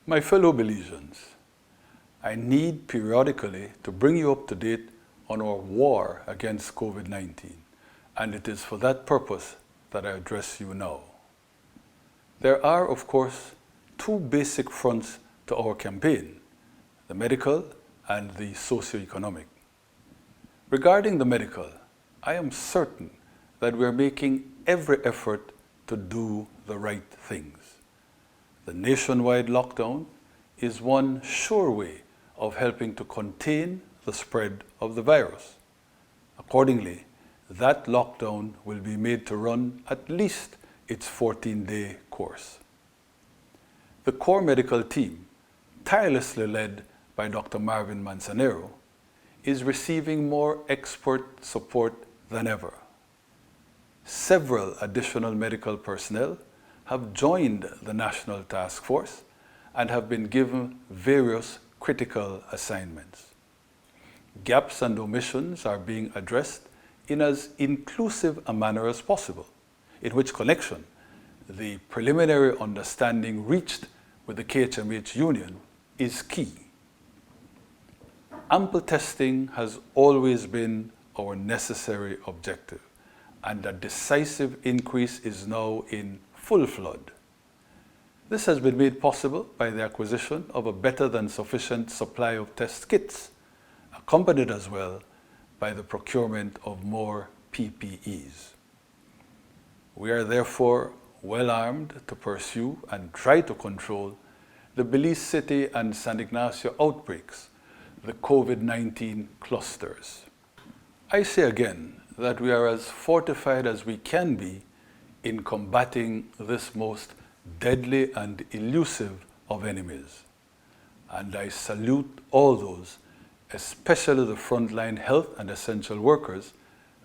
My fellow Belizeans, I need periodically to bring you up to date on our war against COVID-19, and it is for that purpose that I address you now. There are, of course, two basic fronts to our campaign, the medical and the socio-economic. Regarding the medical, I am certain that we are making every effort to do the right things. The nationwide lockdown is one sure way of helping to contain the spread of the virus. Accordingly, that lockdown will be made to run at least its 14-day course. The core medical team, tirelessly led by Dr. Marvin Manzanero, is receiving more expert support than ever. Several additional medical personnel have joined the National Task Force and have been given various critical assignments. Gaps and omissions are being addressed in as inclusive a manner as possible, in which connection the preliminary understanding reached with the KHMH union is key. Ample testing has always been our necessary objective, and a decisive increase is now in full flood. This has been made possible by the acquisition of a better than sufficient supply of test kits, accompanied as well by the procurement of more PPEs. We are therefore well armed to pursue and try to control the Belize City and San Ignacio outbreaks, the COVID-19 clusters. I say again that we are as fortified as we can be in combating this most deadly and elusive of enemies. And I salute all those, especially the frontline health and essential workers,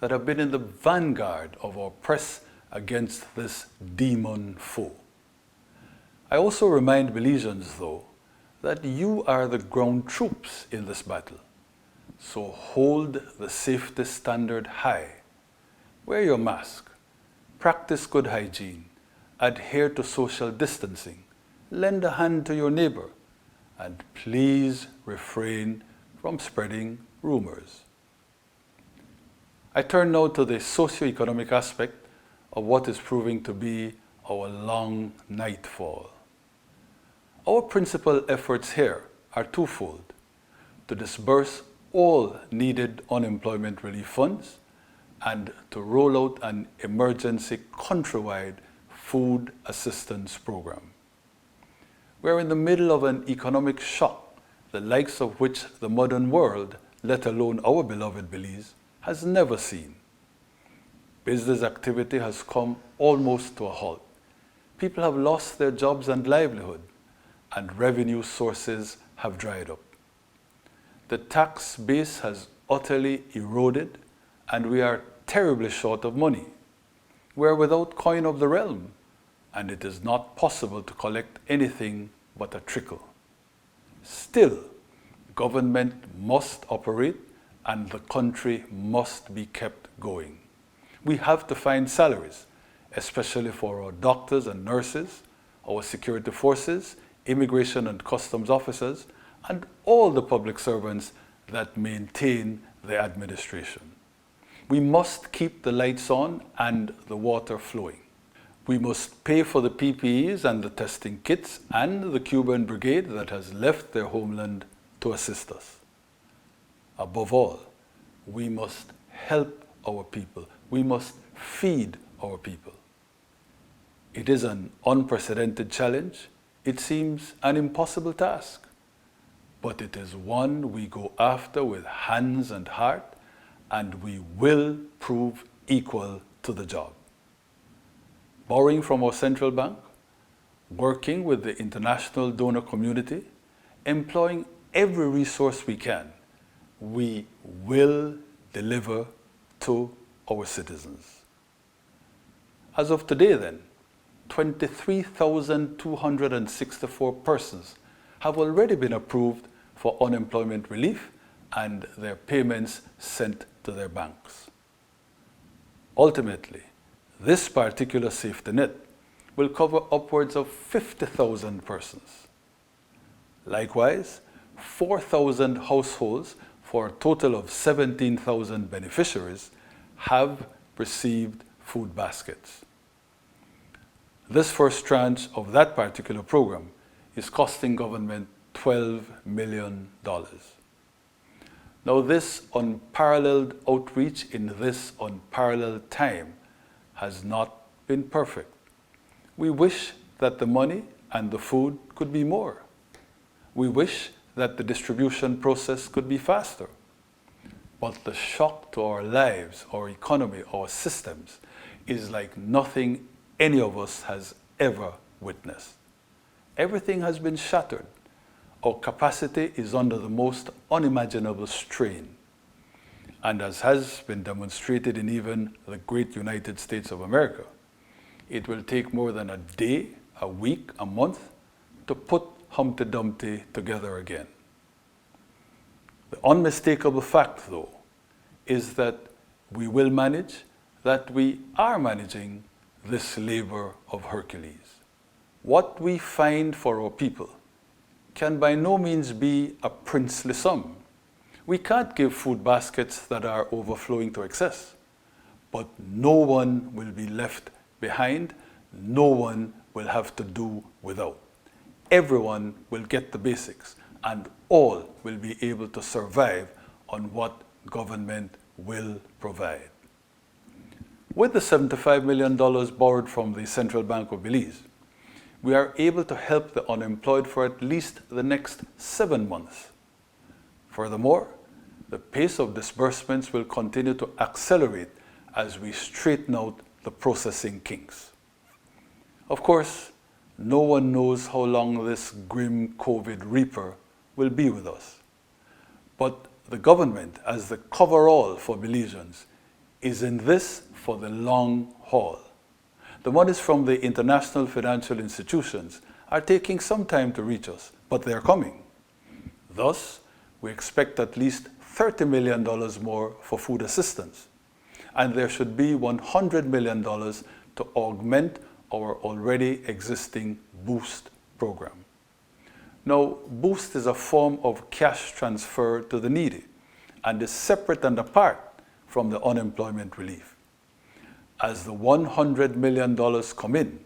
that have been in the vanguard of our press against this demon foe. I also remind Belizeans, though, that you are the ground troops in this battle. So hold the safety standard high. Wear your mask, practice good hygiene, adhere to social distancing, lend a hand to your neighbor, and please refrain from spreading rumors. I turn now to the socio-economic aspect of what is proving to be our long nightfall. Our principal efforts here are twofold: to disburse all needed unemployment relief funds and to roll out an emergency countrywide food assistance program. We're in the middle of an economic shock, the likes of which the modern world, let alone our beloved Belize, has never seen. Business activity has come almost to a halt. People have lost their jobs and livelihood, and revenue sources have dried up. The tax base has utterly eroded, and we are terribly short of money. We are without coin of the realm, and it is not possible to collect anything but a trickle. Still, government must operate and the country must be kept going. We have to find salaries, especially for our doctors and nurses, our security forces, immigration and customs officers, and all the public servants that maintain the administration. We must keep the lights on and the water flowing. We must pay for the PPEs and the testing kits and the Cuban brigade that has left their homeland to assist us. Above all, we must help our people. We must feed our people. It is an unprecedented challenge. It seems an impossible task, but it is one we go after with hands and heart, and we will prove equal to the job. Borrowing from our central bank, working with the international donor community, employing every resource we can, we will deliver to our citizens. As of today then, 23,264 persons have already been approved for unemployment relief and their payments sent to their banks. Ultimately, this particular safety net will cover upwards of 50,000 persons. Likewise, 4,000 households for a total of 17,000 beneficiaries have received food baskets. This first tranche of that particular program is costing government $12 million. Now, this unparalleled outreach in this unparalleled time has not been perfect. We wish that the money and the food could be more. We wish that the distribution process could be faster. But the shock to our lives, our economy, our systems is like nothing any of us has ever witnessed. Everything has been shattered. Our capacity is under the most unimaginable strain. And as has been demonstrated in even the great United States of America, it will take more than a day, a week, a month to put Humpty Dumpty together again. The unmistakable fact, though, is that we will manage, that we are managing this labor of Hercules. What we find for our people can by no means be a princely sum. We can't give food baskets that are overflowing to excess, but no one will be left behind. No one will have to do without. Everyone will get the basics, and all will be able to survive on what government will provide. With the $75 million borrowed from the Central Bank of Belize, we are able to help the unemployed for at least the next 7 months. Furthermore, the pace of disbursements will continue to accelerate as we straighten out the processing kinks. Of course, no one knows how long this grim COVID reaper will be with us. But the government, as the coverall for Belizeans, is in this for the long haul. The monies from the international financial institutions are taking some time to reach us, but they're coming. Thus, we expect at least $30 million more for food assistance, and there should be $100 million to augment our already existing Boost program. Now, Boost is a form of cash transfer to the needy and is separate and apart from the unemployment relief. As the $100 million come in,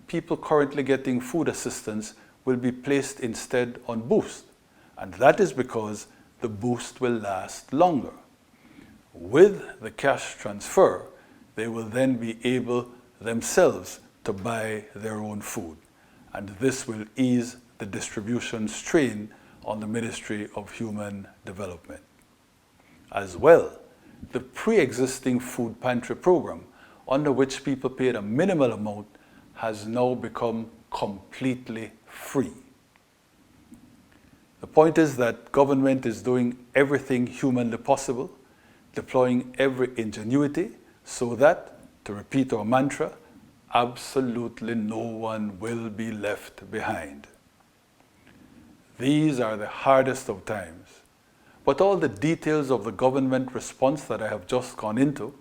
people currently getting food assistance will be placed instead on Boost, and that is because the Boost will last longer. With the cash transfer, they will then be able themselves to buy their own food, and this will ease the distribution strain on the Ministry of Human Development. As well, the pre-existing food pantry program, under which people paid a minimal amount, has now become completely free. The point is that government is doing everything humanly possible, deploying every ingenuity so that, to repeat our mantra, absolutely no one will be left behind. These are the hardest of times, but all the details of the government response that I have just gone into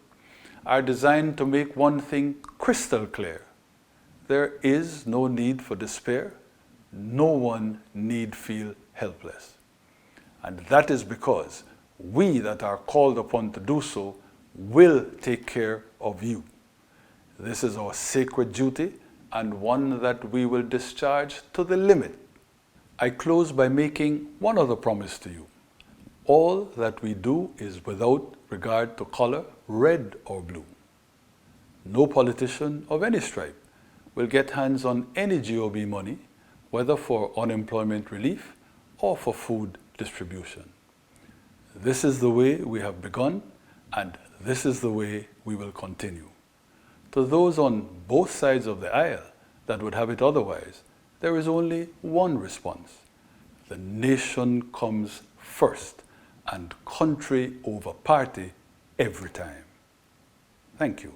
are designed to make one thing crystal clear. There is no need for despair. No one need feel helpless. And that is because we that are called upon to do so will take care of you. This is our sacred duty and one that we will discharge to the limit. I close by making one other promise to you. All that we do is without regard to color, red or blue. No politician of any stripe will get hands on any GOB money, whether for unemployment relief or for food distribution. This is the way we have begun, and this is the way we will continue. To those on both sides of the aisle that would have it otherwise, there is only one response. The nation comes first, and country over party every time. Thank you.